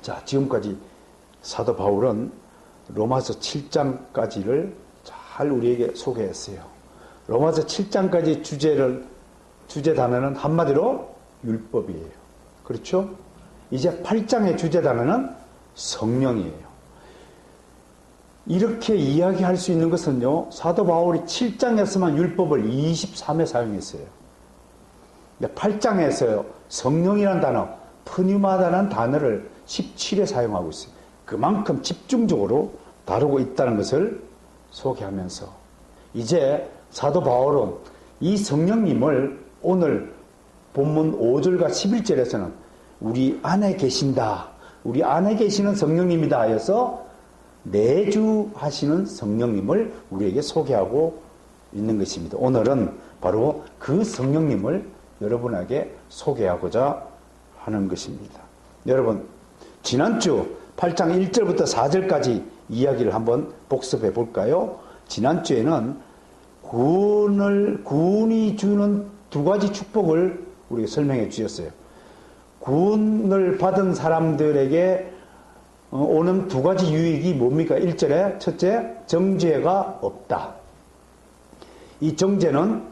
자, 지금까지 사도 바울은 로마서 7장까지를 잘 우리에게 소개했어요. 로마서 7장까지 주제 단어는 한마디로 율법이에요. 그렇죠? 이제 8장의 주제 단어는 성령이에요. 이렇게 이야기할 수 있는 것은요, 사도 바울이 7장에서만 율법을 23회 사용했어요. 8장에서요, 성령이라는 단어, 프뉴마다라는 단어를 17회 사용하고 있어요. 그만큼 집중적으로 다루고 있다는 것을 소개하면서 이제 사도 바울은 이 성령님을 오늘 본문 5절과 11절에서는 우리 안에 계신다, 우리 안에 계시는 성령님이다 하여서 내주하시는 성령님을 우리에게 소개하고 있는 것입니다. 오늘은 바로 그 성령님을 여러분에게 소개하고자 하는 것입니다. 여러분, 지난주 8장 1절부터 4절까지 이야기를 한번 복습해 볼까요? 지난주에는 구원이 주는 두 가지 축복을 우리가 설명해 주셨어요. 구원을 받은 사람들에게 오는 두 가지 유익이 뭡니까? 1절에 첫째, 정죄가 없다. 이 정죄는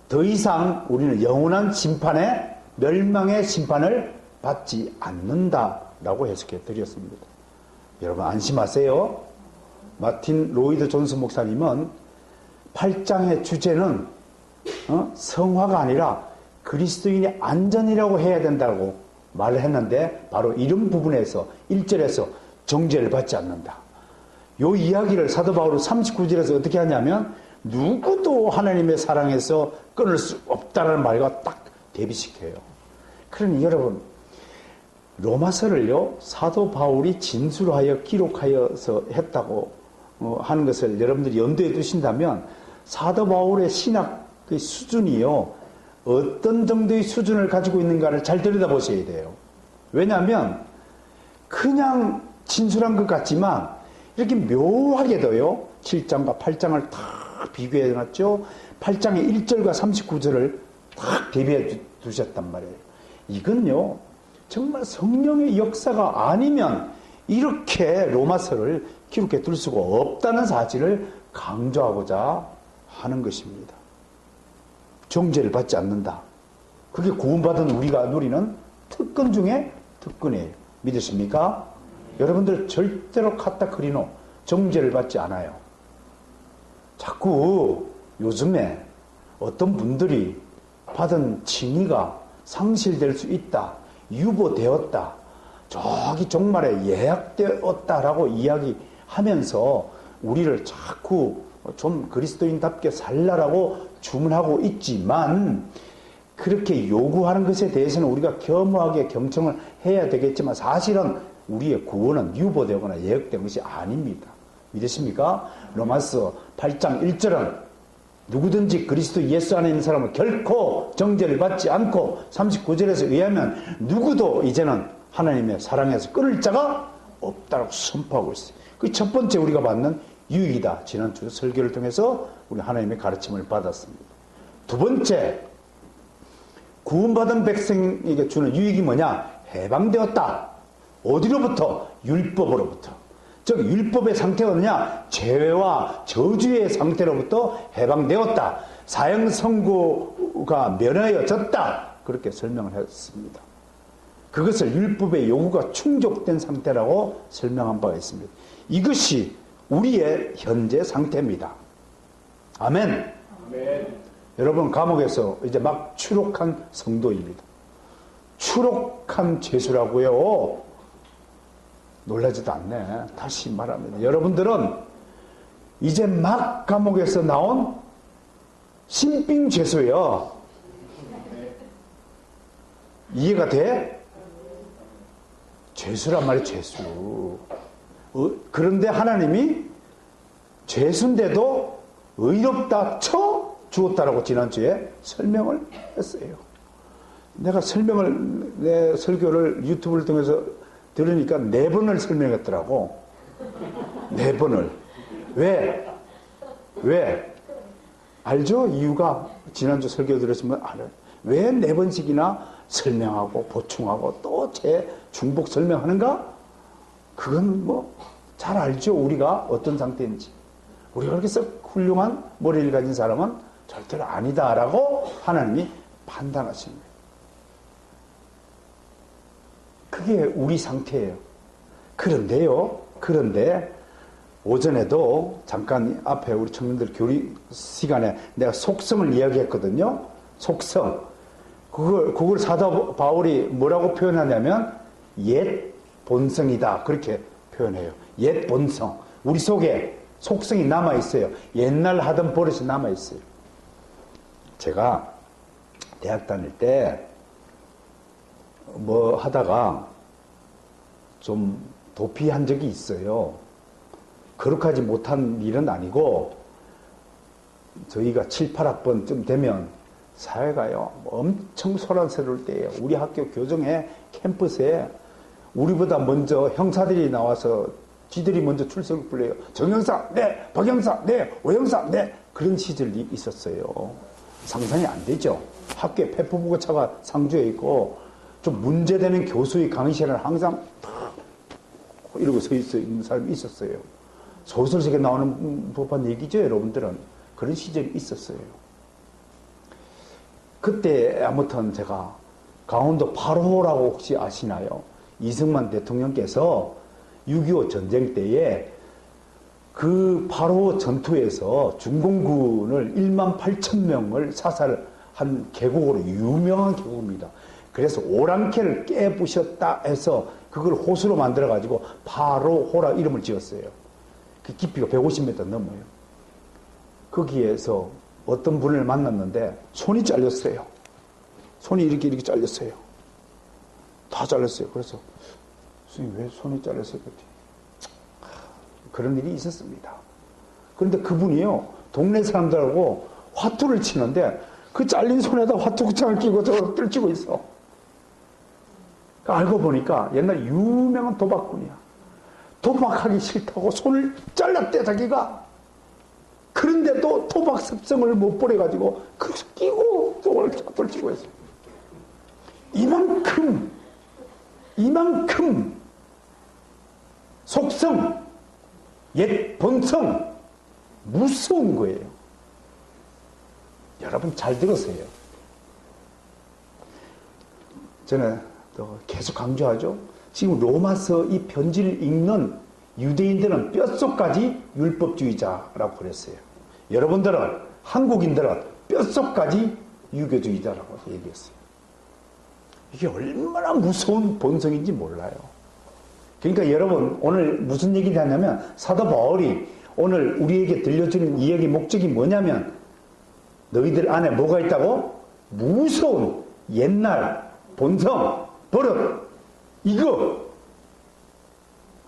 더 이상 우리는 영원한 심판에, 멸망의 심판을 받지 않는다라고 해석해 드렸습니다. 여러분 안심하세요. 마틴 로이드 존스 목사님은 8장의 주제는 성화가 아니라 그리스도인이 안전이라고 해야 된다고 말을 했는데, 바로 이런 부분에서 1절에서 정죄를 받지 않는다. 이 이야기를 사도 바울은 39절에서 어떻게 하냐면, 누구도 하나님의 사랑에서 끊을 수 없다는 말과 딱 대비시켜요. 그러니 여러분, 로마서를요, 사도 바울이 진술하여 기록하여서 했다고 하는 것을 여러분들이 염두에 두신다면, 사도 바울의 신학의 수준이요, 어떤 정도의 수준을 가지고 있는가를 잘 들여다보셔야 돼요. 왜냐하면 그냥 진술한 것 같지만 이렇게 묘하게도요, 7장과 8장을 다 비교해 놨죠. 8장의 1절과 39절을 딱 대비해 두셨단 말이에요. 이건요, 정말 성령의 역사가 아니면 이렇게 로마서를 기록해 둘 수가 없다는 사실을 강조하고자 하는 것입니다. 정죄를 받지 않는다. 그게 구원받은 우리가 누리는 특권 중에 특권이에요. 믿으십니까? 여러분들 절대로 카타크리노, 정죄를 받지 않아요. 자꾸 요즘에 어떤 분들이 받은 칭의가 상실될 수 있다, 유보되었다, 저기 종말에 예약되었다라고 이야기하면서 우리를 자꾸 좀 그리스도인답게 살라라고 주문하고 있지만, 그렇게 요구하는 것에 대해서는 우리가 겸허하게 경청을 해야 되겠지만, 사실은 우리의 구원은 유보되거나 예약된 것이 아닙니다. 믿으십니까? 로마서 8장 1절은 누구든지 그리스도 예수 안에 있는 사람은 결코 정죄를 받지 않고, 39절에서 의하면 누구도 이제는 하나님의 사랑에서 끊을 자가 없다고 선포하고 있어요. 그 첫 번째 우리가 받는 유익이다. 지난주 설교를 통해서 우리 하나님의 가르침을 받았습니다. 두 번째, 구원받은 백성에게 주는 유익이 뭐냐? 해방되었다. 어디로부터? 율법으로부터. 즉 율법의 상태가 뭐냐? 죄와 저주의 상태로부터 해방되었다. 사형 선고가 면하여졌다. 그렇게 설명을 했습니다. 그것을 율법의 요구가 충족된 상태라고 설명한 바가 있습니다. 이것이 우리의 현재 상태입니다. 아멘. 아멘. 여러분, 감옥에서 이제 막 추록한 성도입니다. 추록한 죄수라고요. 놀라지도 않네. 다시 말합니다. 여러분들은 이제 막 감옥에서 나온 신빙 죄수예요. 이해가 돼? 죄수란 말이에요, 죄수. 그런데 하나님이 죄수인데도 의롭다 쳐 주었다라고 지난주에 설명을 했어요. 내가 내 설교를 유튜브를 통해서 들으니까 4번을 설명했더라고. 4번을. 왜? 알죠? 이유가 지난주 설교 들으시면 알아요. 왜 4번씩이나 설명하고 보충하고 또 중복 설명하는가? 그건 뭐 잘 알죠. 우리가 어떤 상태인지. 우리가 그렇게 썩 훌륭한 머리를 가진 사람은 절대로 아니다라고 하나님이 판단하신 거예요. 그게 우리 상태예요. 그런데 오전에도 잠깐 앞에 우리 청년들 교리 시간에 내가 속성을 이야기했거든요. 속성. 그걸 사도 바울이 뭐라고 표현하냐면 옛 본성이다. 그렇게 표현해요. 옛 본성. 우리 속에 속성이 남아있어요. 옛날 하던 버릇이 남아있어요. 제가 대학 다닐 때 뭐 하다가 좀 도피한 적이 있어요. 거룩하지 못한 일은 아니고 저희가 7, 8학번쯤 되면 사회가요 엄청 소란스러울 때예요. 우리 학교 교정에 캠퍼스에 우리보다 먼저 형사들이 나와서 지들이 먼저 출석을 불러요. 정형사, 네. 박형사, 네. 오형사, 네. 그런 시절이 있었어요. 상상이 안 되죠. 학교에 페퍼보고차가 상주해 있고 좀 문제되는 교수의 강의실에는 항상 이러고 서 있는 사람이 있었어요. 소설 속에 나오는 법한 얘기죠, 여러분들은. 그런 시절이 있었어요. 그때 아무튼 제가 강원도 8호라고 혹시 아시나요? 이승만 대통령께서 6.25 전쟁 때에 그 8호 전투에서 중공군을 18,000명을 사살한 계곡으로 유명한 계곡입니다. 그래서 오랑캐를 깨부셨다 해서 그걸 호수로 만들어가지고 8호호라 이름을 지었어요. 그 깊이가 150m 넘어요. 거기에서 어떤 분을 만났는데 손이 잘렸어요. 손이 이렇게 잘렸어요. 다 잘렸어요. 그래서 선생님 왜 손이 잘렸어요? 그런 일이 있었습니다. 그런데 그분이요 동네 사람들하고 화투를 치는데 그 잘린 손에다 화투구창을 끼고 저걸 떨치고 있어. 알고 보니까 옛날 유명한 도박꾼이야. 도박하기 싫다고 손을 잘랐대 자기가. 그런데도 도박 습성을 못 버려가지고 그렇게 끼고 저걸 떨치고 있어요. 이만큼 속성, 옛 본성 무서운 거예요. 여러분 잘 들으세요. 저는 또 계속 강조하죠. 지금 로마서 이 편지를 읽는 유대인들은 뼛속까지 율법주의자라고 그랬어요. 여러분들은 한국인들은 뼛속까지 유교주의자라고 얘기했어요. 이게 얼마나 무서운 본성인지 몰라요. 그러니까 여러분 오늘 무슨 얘기를 하냐면 사도 바울이 오늘 우리에게 들려주는 이야기 목적이 뭐냐면 너희들 안에 뭐가 있다고? 무서운 옛날 본성 버릇 이거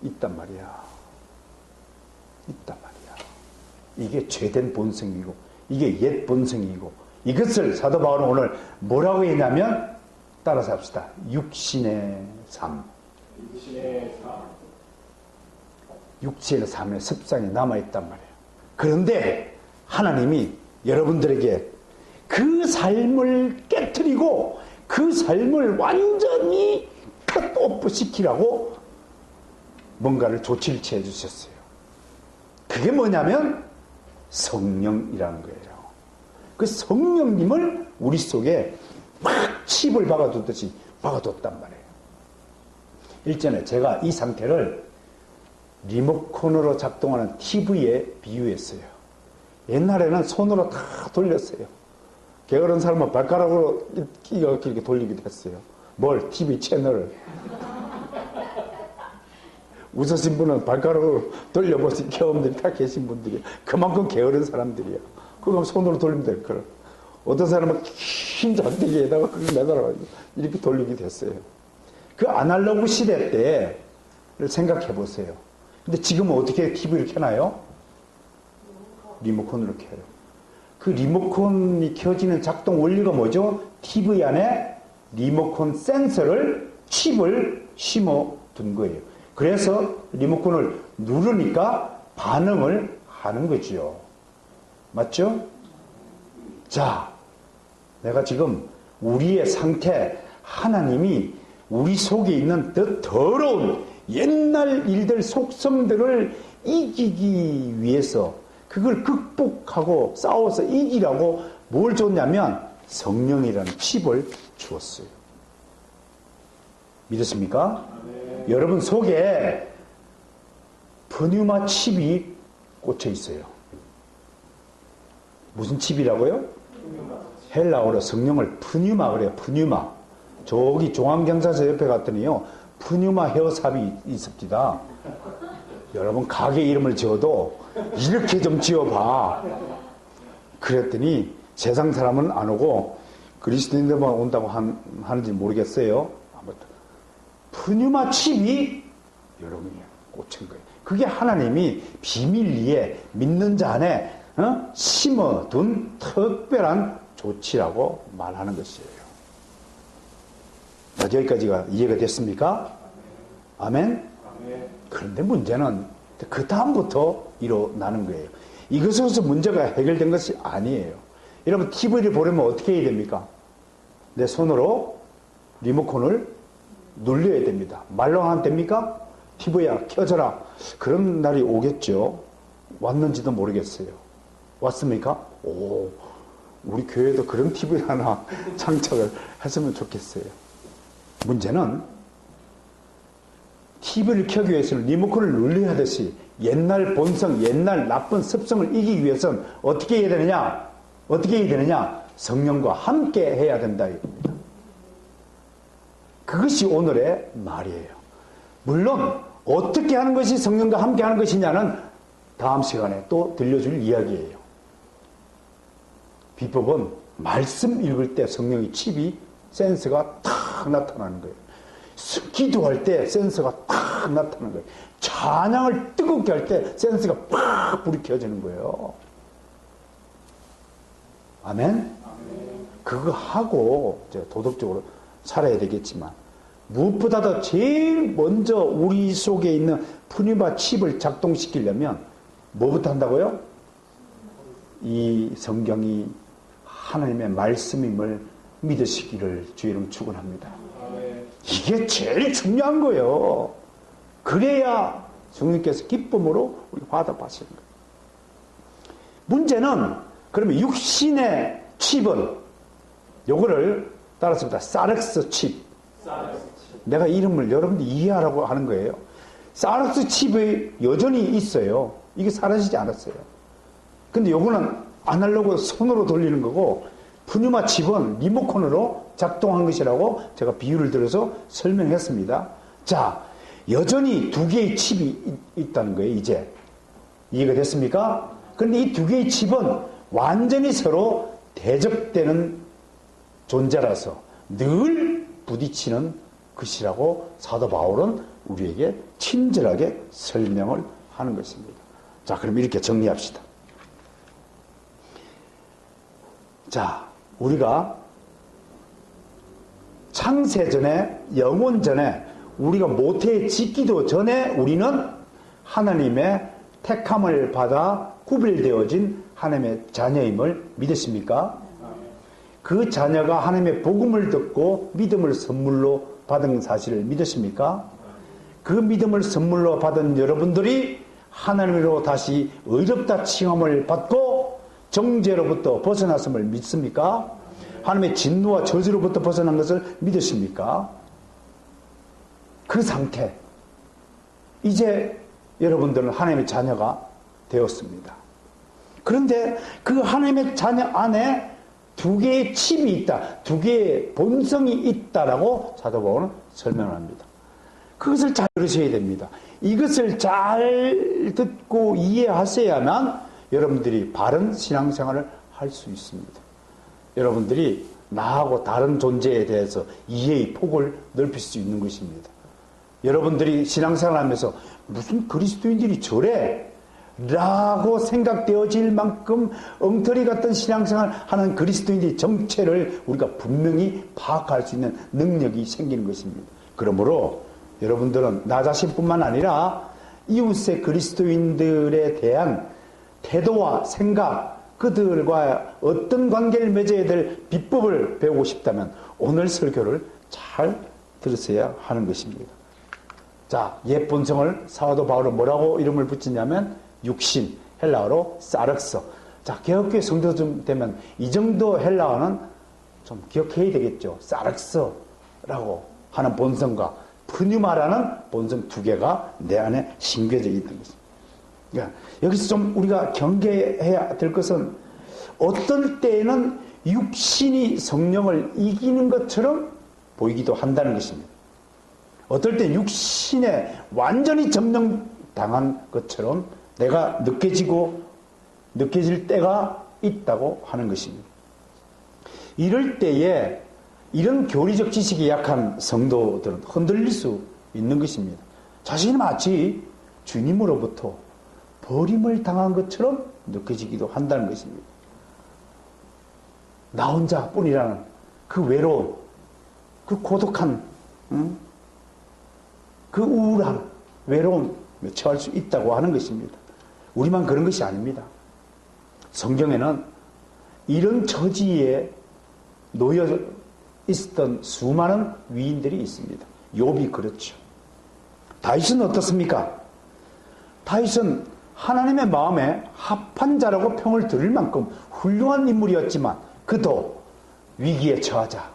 있단 말이야. 있단 말이야. 이게 죄된 본성이고 이게 옛 본성이고 이것을 사도 바울은 오늘 뭐라고 했냐면 따라서 합시다. 육신의 삶. 육신의 삶의 습성이 남아있단 말이에요. 그런데 하나님이 여러분들에게 그 삶을 깨트리고 그 삶을 완전히 컷오프 시키라고 뭔가를 조치를 취해 주셨어요. 그게 뭐냐면 성령이라는 거예요. 그 성령님을 우리 속에 막 칩을 박아두듯이 박아뒀단 말이에요. 일전에 제가 이 상태를 리모컨으로 작동하는 TV에 비유했어요. 옛날에는 손으로 다 돌렸어요. 게으른 사람은 발가락으로 이렇게 돌리기도 했어요. 뭘? TV 채널을. 웃으신 분은 발가락으로 돌려보신 경험들이 다 계신 분들이에요. 그만큼 게으른 사람들이에요. 그럼 손으로 돌리면 될 걸. 어떤 사람은 긴 잔디에다가 그걸 매달아가지고 이렇게 돌리기도 했어요. 그 아날로그 시대 때를 생각해 보세요. 근데 지금은 어떻게 TV를 켜나요? 리모컨으로 켜요. 그 리모컨이 켜지는 작동 원리가 뭐죠? TV 안에 리모컨 센서를, 칩을 심어 둔 거예요. 그래서 리모컨을 누르니까 반응을 하는 거죠. 맞죠? 자, 내가 지금 우리의 상태, 하나님이 우리 속에 있는 더 더러운 옛날 일들, 속성들을 이기기 위해서 그걸 극복하고 싸워서 이기라고 뭘 줬냐면 성령이라는 칩을 주었어요. 믿으십니까? 네. 여러분 속에 프뉴마 칩이 꽂혀 있어요. 무슨 칩이라고요? 헬라어로 성령을 프뉴마 그래요. 프뉴마. 저기 종합경찰서 옆에 갔더니요, 프뉴마 헤어삽이 있습니다. 여러분 가게 이름을 지어도 이렇게 좀 지어봐. 그랬더니 세상 사람은 안 오고 그리스도인들만 온다고 하는지 모르겠어요. 아무튼 프뉴마 칩이 여러분이 꽂힌 거예요. 그게 하나님이 비밀리에 믿는 자 안에 심어둔 특별한 조치라고 말하는 것이에요. 여기까지가 이해가 됐습니까? 아멘? 그런데 문제는 그 다음부터 일어나는 거예요. 이것에서 문제가 해결된 것이 아니에요. 여러분 TV를 보려면 어떻게 해야 됩니까? 내 손으로 리모컨을 눌려야 됩니다. 말로 하면 됩니까? TV야 켜져라. 그런 날이 오겠죠. 왔는지도 모르겠어요. 왔습니까? 오, 우리 교회도 그런 TV 하나 장착을 했으면 좋겠어요. 문제는 TV를 켜기 위해서는 리모컨을 눌려야 하듯이 옛날 본성, 옛날 나쁜 습성을 이기기 위해서는 어떻게 해야 되느냐? 어떻게 해야 되느냐? 성령과 함께 해야 된다 이겁니다. 그것이 오늘의 말이에요. 물론 어떻게 하는 것이 성령과 함께 하는 것이냐는 다음 시간에 또 들려줄 이야기예요. 비법은 말씀 읽을 때 성령의 칩이 센서가 탁 나타나는 거예요. 기도할 때 센서가 탁 나타나는 거예요. 찬양을 뜨겁게 할 때 센서가 팍 불이 켜지는 거예요. 아멘? 그거 하고 이제 도덕적으로 살아야 되겠지만 무엇보다도 제일 먼저 우리 속에 있는 푸니바 칩을 작동시키려면 뭐부터 한다고요? 이 성경이 하나님의 말씀임을 믿으시기를 주 이름 축원합니다. 이게 제일 중요한 거예요. 그래야 성령께서 기쁨으로 우리 화답하시는 거예요. 문제는 그러면 육신의 칩은 요거를 따라서보다 사렉스 칩. 내가 이름을 여러분들이 이해하라고 하는 거예요. 사렉스 칩이 여전히 있어요. 이게 사라지지 않았어요. 근데 요거는 아날로그 손으로 돌리는 거고 푸뉴마 칩은 리모컨으로 작동한 것이라고 제가 비유를 들어서 설명했습니다. 자, 여전히 두 개의 칩이 있다는 거예요. 이제 이해가 됐습니까? 그런데 이 두 개의 칩은 완전히 서로 대적되는 존재라서 늘 부딪히는 것이라고 사도 바울은 우리에게 친절하게 설명을 하는 것입니다. 자, 그럼 이렇게 정리합시다. 자, 우리가 창세 전에, 영원 전에, 우리가 모태에 짓기도 전에 우리는 하나님의 택함을 받아 구별되어진 하나님의 자녀임을 믿으십니까? 그 자녀가 하나님의 복음을 듣고 믿음을 선물로 받은 사실을 믿으십니까? 그 믿음을 선물로 받은 여러분들이 하나님으로 다시 의롭다 칭함을 받고 정죄로부터 벗어났음을 믿습니까? 하나님의 진노와 저주로부터 벗어난 것을 믿으십니까? 그 상태, 이제 여러분들은 하나님의 자녀가 되었습니다. 그런데 그 하나님의 자녀 안에 두 개의 칩이 있다, 두 개의 본성이 있다라고 사도 바울은 설명을 합니다. 그것을 잘 들으셔야 됩니다. 이것을 잘 듣고 이해하셔야만 여러분들이 바른 신앙생활을 할 수 있습니다. 여러분들이 나하고 다른 존재에 대해서 이해의 폭을 넓힐 수 있는 것입니다. 여러분들이 신앙생활하면서 무슨 그리스도인들이 저래? 라고 생각되어질 만큼 엉터리 같은 신앙생활 하는 그리스도인의 정체를 우리가 분명히 파악할 수 있는 능력이 생기는 것입니다. 그러므로 여러분들은 나 자신뿐만 아니라 이웃의 그리스도인들에 대한 태도와 생각, 그들과 어떤 관계를 맺어야 될 비법을 배우고 싶다면 오늘 설교를 잘 들으셔야 하는 것입니다. 자, 옛 본성을 사도 바울은 뭐라고 이름을 붙이냐면 육신, 헬라어로 사르크서. 자, 개혁교회 성도쯤 되면 이 정도 헬라어는 좀 기억해야 되겠죠. 사르크서라고 하는 본성과 프뉴마라는 본성 두 개가 내 안에 심겨져 있는 것입니다. 그러니까 여기서 좀 우리가 경계해야 될 것은 어떨 때에는 육신이 성령을 이기는 것처럼 보이기도 한다는 것입니다. 어떨 때 육신에 완전히 점령당한 것처럼 내가 느껴질 때가 있다고 하는 것입니다. 이럴 때에 이런 교리적 지식이 약한 성도들은 흔들릴 수 있는 것입니다. 자신이 마치 주님으로부터 버림을 당한 것처럼 느껴지기도 한다는 것입니다. 나 혼자뿐이라는 그 외로움, 그 고독한, 그 우울함, 외로움 처할 수 있다고 하는 것입니다. 우리만 그런 것이 아닙니다. 성경에는 이런 처지에 놓여 있었던 수많은 위인들이 있습니다. 욥이 그렇죠. 다윗은 어떻습니까? 다윗은 하나님의 마음에 합한 자라고 평을 들을 만큼 훌륭한 인물이었지만 그도 위기에 처하자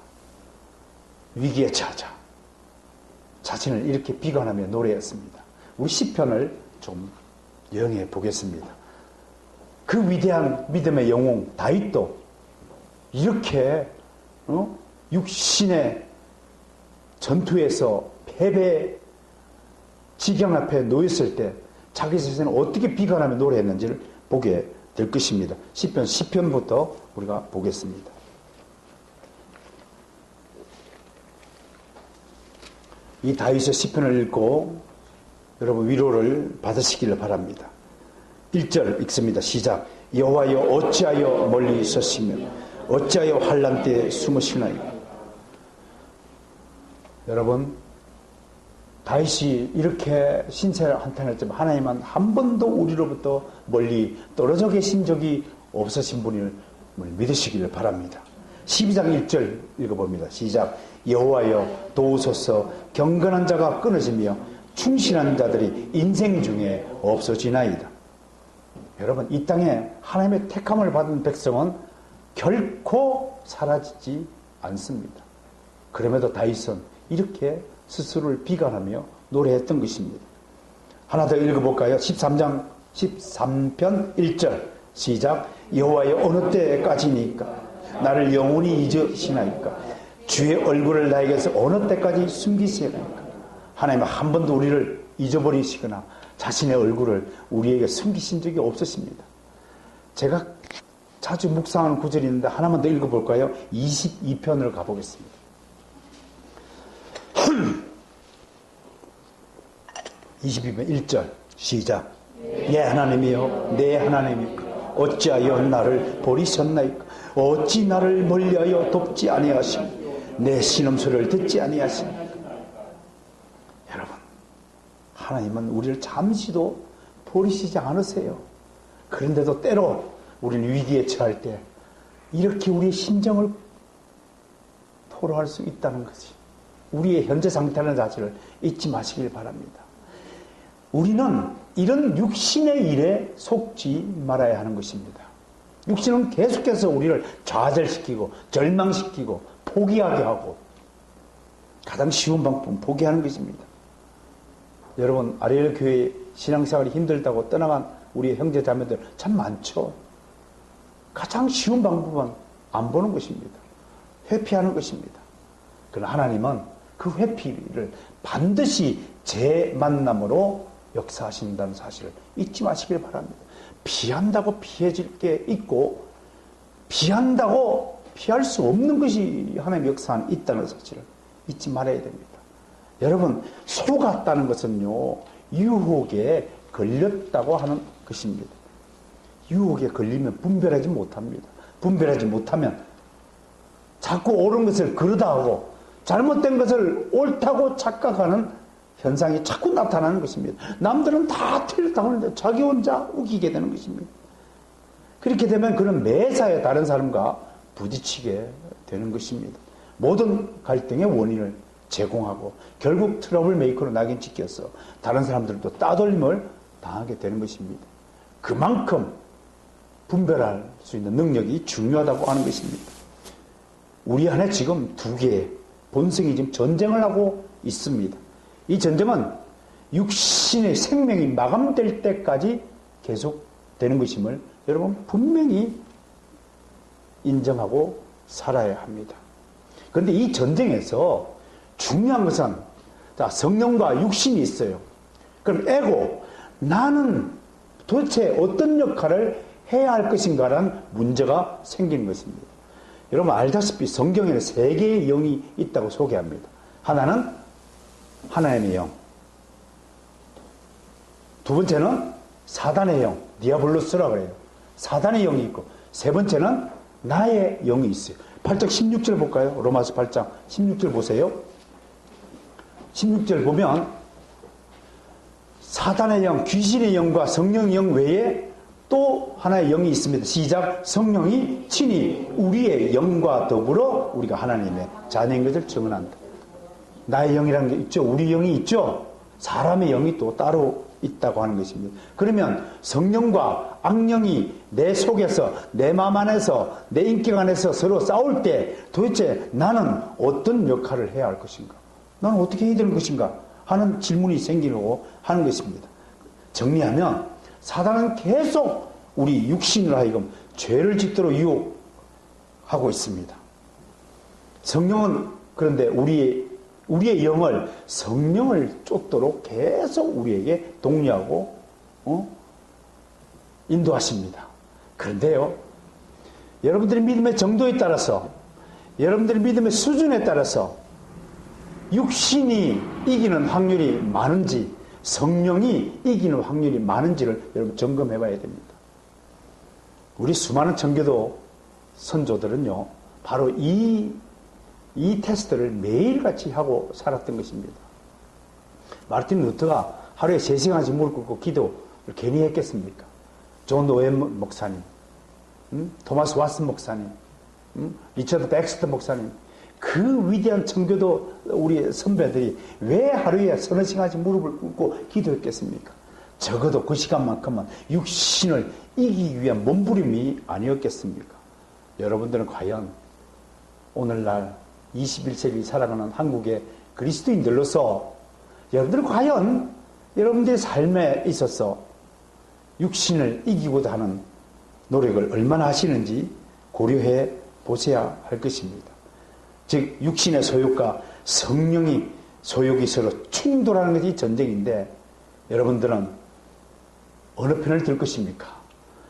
자신을 이렇게 비관하며 노래했습니다. 우리 시편을 좀 영해 보겠습니다. 그 위대한 믿음의 영웅 다윗도 이렇게 육신의 전투에서 패배 지경 앞에 놓였을 때 자기 자신을 어떻게 비관하며 노래했는지를 보게 될 것입니다. 시편 10편부터 우리가 보겠습니다. 이 다윗의 시편을 읽고 여러분 위로를 받으시기를 바랍니다. 1절 읽습니다. 시작. 여호와여 어찌하여 멀리 서시며 어찌하여 환난 때에 숨으시나이까. 여러분 다윗이 이렇게 신세를 한탄했지만 하나님은 한 번도 우리로부터 멀리 떨어져 계신 적이 없으신 분을 믿으시기를 바랍니다. 12장 1절 읽어봅니다. 시작. 여호와여 도우소서. 경건한 자가 끊어지며 충실한 자들이 인생 중에 없어지나이다. 여러분 이 땅에 하나님의 택함을 받은 백성은 결코 사라지지 않습니다. 그럼에도 다윗은 이렇게 스스로를 비관하며 노래했던 것입니다. 하나 더 읽어볼까요? 13편 1절 시작. 여호와여 어느 때까지니까 나를 영원히 잊으시나이까. 주의 얼굴을 나에게서 어느 때까지 숨기시나이까. 하나님은 한 번도 우리를 잊어버리시거나 자신의 얼굴을 우리에게 숨기신 적이 없으십니다. 제가 자주 묵상하는 구절이 있는데 하나만 더 읽어볼까요? 22편을 가보겠습니다. 22편 1절 시작. 내 하나님이여 내 하나님이여 어찌하여 나를 버리셨나이까. 어찌 나를 멀리하여 돕지 아니하시며 내 신음소리를 듣지 아니하시나이까. 여러분 하나님은 우리를 잠시도 버리시지 않으세요. 그런데도 때로 우리는 위기에 처할 때 이렇게 우리의 심정을 토로할 수 있다는 거지. 우리의 현재 상태라는 사실을 잊지 마시길 바랍니다. 우리는 이런 육신의 일에 속지 말아야 하는 것입니다. 육신은 계속해서 우리를 좌절시키고 절망시키고 포기하게 하고 가장 쉬운 방법은 포기하는 것입니다. 여러분 아리엘 교회 신앙생활이 힘들다고 떠나간 우리의 형제 자매들 참 많죠. 가장 쉬운 방법은 안 보는 것입니다. 회피하는 것입니다. 그러나 하나님은 그 회피를 반드시 재만남으로 역사하신다는 사실을 잊지 마시길 바랍니다. 피한다고 피해질 게 있고 피한다고 피할 수 없는 것이 하나님의 역사 안에 있다는 사실을 잊지 말아야 됩니다. 여러분 속았다는 것은요 유혹에 걸렸다고 하는 것입니다. 유혹에 걸리면 분별하지 못합니다. 분별하지 못하면 자꾸 옳은 것을 그러다 하고 잘못된 것을 옳다고 착각하는 현상이 자꾸 나타나는 것입니다. 남들은 다 틀렸다고 하는데 자기 혼자 우기게 되는 것입니다. 그렇게 되면 그는 매사에 다른 사람과 부딪히게 되는 것입니다. 모든 갈등의 원인을 제공하고 결국 트러블 메이커로 낙인 찍혀서 다른 사람들도 따돌림을 당하게 되는 것입니다. 그만큼 분별할 수 있는 능력이 중요하다고 하는 것입니다. 우리 안에 지금 두 개의 본성이 지금 전쟁을 하고 있습니다. 이 전쟁은 육신의 생명이 마감될 때까지 계속되는 것임을 여러분 분명히 인정하고 살아야 합니다. 그런데 이 전쟁에서 중요한 것은 성령과 육신이 있어요. 그럼 에고, 나는 도대체 어떤 역할을 해야 할 것인가라는 문제가 생기는 것입니다. 여러분 알다시피 성경에는 세 개의 영이 있다고 소개합니다. 하나는 하나님의 영, 두 번째는 사단의 영, 디아블로스라고 그래요. 사단의 영이 있고, 세 번째는 나의 영이 있어요. 8장 16절 볼까요? 로마서 8장 16절 보세요. 16절 보면 사단의 영, 귀신의 영과 성령의 영 외에 또 하나의 영이 있습니다. 시작. 성령이 친히 우리의 영과 더불어 우리가 하나님의 자녀인 것을 증언한다. 나의 영이라는 게 있죠. 우리 영이 있죠. 사람의 영이 또 따로 있다고 하는 것입니다. 그러면 성령과 악령이 내 속에서, 내 마음 안에서, 내 인격 안에서 서로 싸울 때 도대체 나는 어떤 역할을 해야 할 것인가? 나는 어떻게 해야 되는 것인가? 하는 질문이 생기려고 하는 것입니다. 정리하면 사단은 계속 우리 육신을 하여금 죄를 짓도록 유혹하고 있습니다. 성령은 그런데 우리의 영을 성령을 쫓도록 계속 우리에게 독려하고 인도하십니다. 그런데요, 여러분들의 믿음의 정도에 따라서, 여러분들의 믿음의 수준에 따라서 육신이 이기는 확률이 많은지 성령이 이기는 확률이 많은지를 여러분 점검해 봐야 됩니다. 우리 수많은 청교도 선조들은요, 바로 이 테스트를 매일같이 하고 살았던 것입니다. 마르틴 루터가 하루에 3시간씩 무릎 꿇고 기도를 괜히 했겠습니까? 존 오웬 목사님, 토마스 왓슨 목사님, 리처드 백스터 목사님, 그 위대한 청교도 우리 선배들이 왜 하루에 서너 시간씩 무릎을 꿇고 기도했겠습니까? 적어도 그 시간만큼은 육신을 이기기 위한 몸부림이 아니었겠습니까? 여러분들은 과연 오늘날 21세기 살아가는 한국의 그리스도인들로서 여러분들은 과연 여러분들의 삶에 있어서 육신을 이기고자 하는 노력을 얼마나 하시는지 고려해 보셔야 할 것입니다. 즉 육신의 소욕과 성령의 소욕이 서로 충돌하는 것이 전쟁인데 여러분들은 어느 편을 들 것입니까?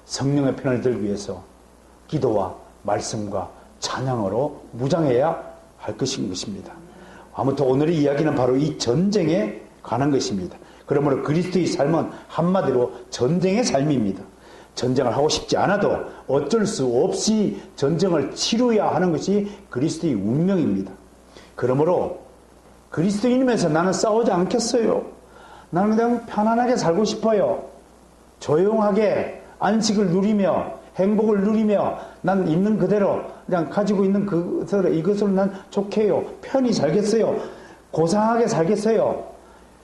성령의 편을 들기 위해서 기도와 말씀과 찬양으로 무장해야 할 것인 것입니다. 아무튼 오늘의 이야기는 바로 이 전쟁에 관한 것입니다. 그러므로 그리스도의 삶은 한마디로 전쟁의 삶입니다. 전쟁을 하고 싶지 않아도 어쩔 수 없이 전쟁을 치루어야 하는 것이 그리스도의 운명입니다. 그러므로 그리스도인이면서 나는 싸우지 않겠어요. 나는 그냥 편안하게 살고 싶어요. 조용하게 안식을 누리며 행복을 누리며 난 있는 그대로 그냥 가지고 있는 이것으로 난 좋게요. 편히 살겠어요. 고상하게 살겠어요.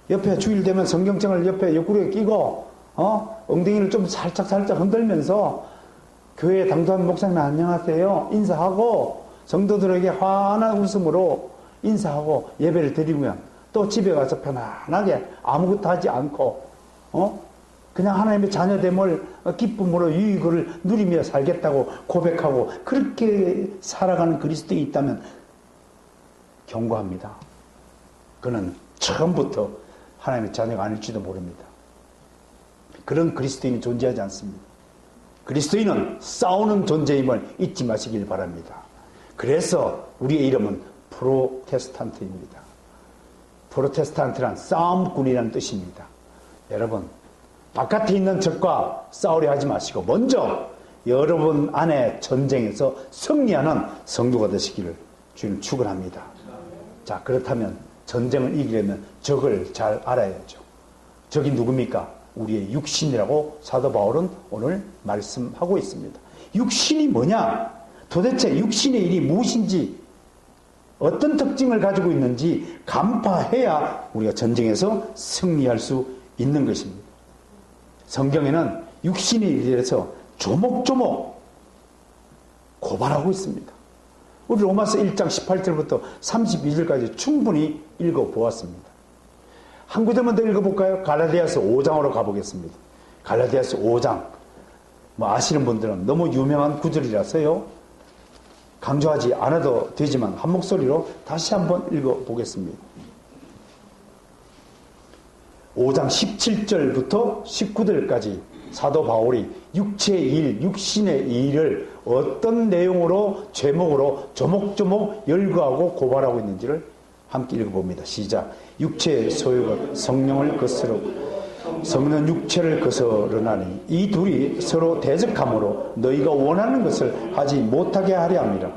옆에 주일 되면 성경책을 옆에 옆구리에 끼고 엉덩이를 좀 살짝 흔들면서 교회 당도한 목사님 안녕하세요 인사하고 성도들에게 환한 웃음으로 인사하고 예배를 드리면 또 집에 가서 편안하게 아무것도 하지 않고 그냥 하나님의 자녀됨을 기쁨으로 유익을 누리며 살겠다고 고백하고 그렇게 살아가는 그리스도인이 있다면 경고합니다. 그는 처음부터 하나님의 자녀가 아닐지도 모릅니다. 그런 그리스도인이 존재하지 않습니다. 그리스도인은 싸우는 존재임을 잊지 마시길 바랍니다. 그래서 우리의 이름은 프로테스탄트입니다. 프로테스탄트란 싸움꾼이라는 뜻입니다. 여러분, 바깥에 있는 적과 싸우려 하지 마시고 먼저 여러분 안에 전쟁에서 승리하는 성도가 되시기를 주님 축원합니다. 자, 그렇다면 전쟁을 이기려면 적을 잘 알아야죠. 적이 누굽니까? 우리의 육신이라고 사도 바울은 오늘 말씀하고 있습니다. 육신이 뭐냐? 도대체 육신의 일이 무엇인지 어떤 특징을 가지고 있는지 간파해야 우리가 전쟁에서 승리할 수 있는 것입니다. 성경에는 육신의 일에 대해서 조목조목 고발하고 있습니다. 우리 로마서 1장 18절부터 32절까지 충분히 읽어보았습니다. 한 구절만 더 읽어볼까요? 갈라디아서 5장으로 가보겠습니다. 갈라디아서 5장. 아시는 분들은 너무 유명한 구절이라서요. 강조하지 않아도 되지만 한 목소리로 다시 한번 읽어보겠습니다. 5장 17절부터 19절까지 사도 바울이 육체의 일, 육신의 일을 어떤 내용으로, 제목으로 조목조목 열거하고 고발하고 있는지를 함께 읽어봅니다. 시작. 육체의 소유가 성령을 거스르고 성령은 육체를 거스르나니 이 둘이 서로 대적함으로 너희가 원하는 것을 하지 못하게 하려 함이라.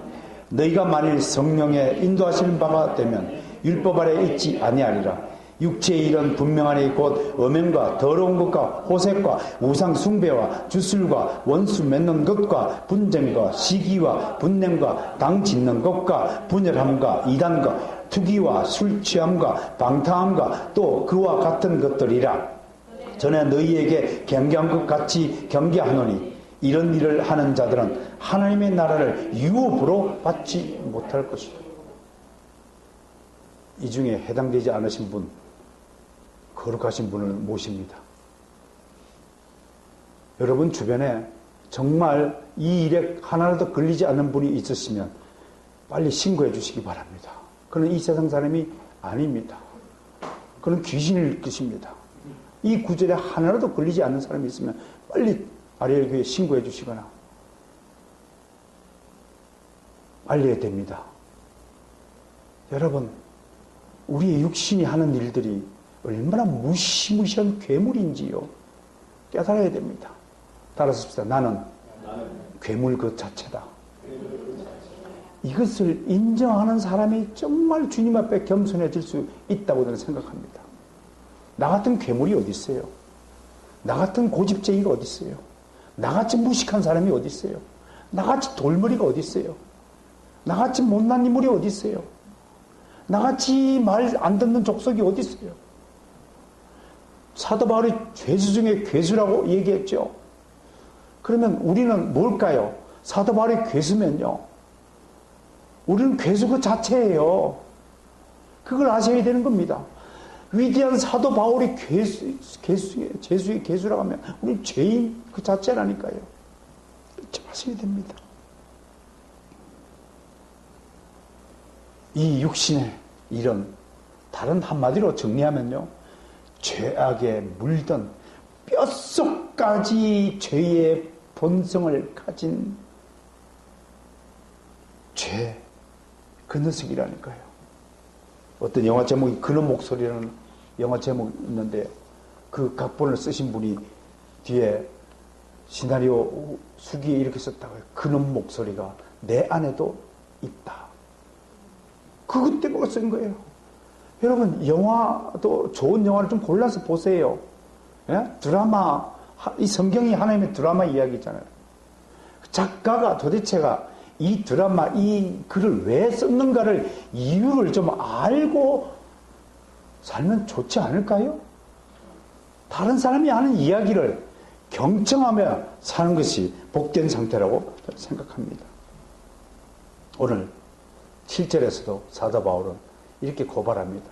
너희가 만일 성령의 인도하시는 바가 되면 율법 아래 있지 아니하리라. 육체의 일은 분명하니 곧 음행과 더러운 것과 호색과 우상 숭배와 주술과 원수 맺는 것과 분쟁과 시기와 분냄과 당 짓는 것과 분열함과 이단과 투기와 술 취함과 방탕함과 또 그와 같은 것들이라. 전에 너희에게 경계한 것 같이 경계하노니 이런 일을 하는 자들은 하나님의 나라를 유업으로 받지 못할 것이다. 이 중에 해당되지 않으신 분, 거룩하신 분을 모십니다. 여러분 주변에 정말 이 일에 하나라도 걸리지 않는 분이 있으시면 빨리 신고해 주시기 바랍니다. 그는 이 세상 사람이 아닙니다. 그는 귀신일 것입니다. 이 구절에 하나라도 걸리지 않는 사람이 있으면 빨리 아리엘 교회에 신고해 주시거나 알려야 됩니다. 여러분, 우리의 육신이 하는 일들이 얼마나 무시무시한 괴물인지요. 깨달아야 됩니다. 따라서 나는 괴물 그 자체다. 이것을 인정하는 사람이 정말 주님 앞에 겸손해질 수 있다고 저는 생각합니다. 나 같은 괴물이 어디 있어요? 나 같은 고집쟁이가 어디 있어요? 나같이 무식한 사람이 어디 있어요? 나같이 돌머리가 어디 있어요? 나같이 못난 인물이 어디 있어요? 나같이 말 안 듣는 족속이 어디 있어요? 사도 바울이 죄수 중에 괴수라고 얘기했죠. 그러면 우리는 뭘까요? 사도 바울이 괴수면요, 우리는 괴수 그 자체예요. 그걸 아셔야 되는 겁니다. 위대한 사도 바울이 죄수의 괴수라고 하면 우리 죄인 그 자체라니까요. 좀 아셔야 됩니다. 이 육신의 일은 다른 한마디로 정리하면요, 죄악에 물든 뼛속까지 죄의 본성을 가진 죄, 그 녀석이라니까요. 어떤 영화 제목이 그놈 목소리라는 영화 제목이 있는데 그 각본을 쓰신 분이 뒤에 시나리오 수기에 이렇게 썼다고요. 그놈 목소리가 내 안에도 있다. 그것 때문에 쓴 거예요. 여러분, 영화도 좋은 영화를 좀 골라서 보세요. 예? 드라마, 이 성경이 하나님의 드라마 이야기잖아요. 작가가 도대체가 이 드라마, 이 글을 왜 썼는가를 이유를 좀 알고 살면 좋지 않을까요? 다른 사람이 하는 이야기를 경청하며 사는 것이 복된 상태라고 생각합니다. 오늘 7절에서도 사도 바울은 이렇게 고발합니다.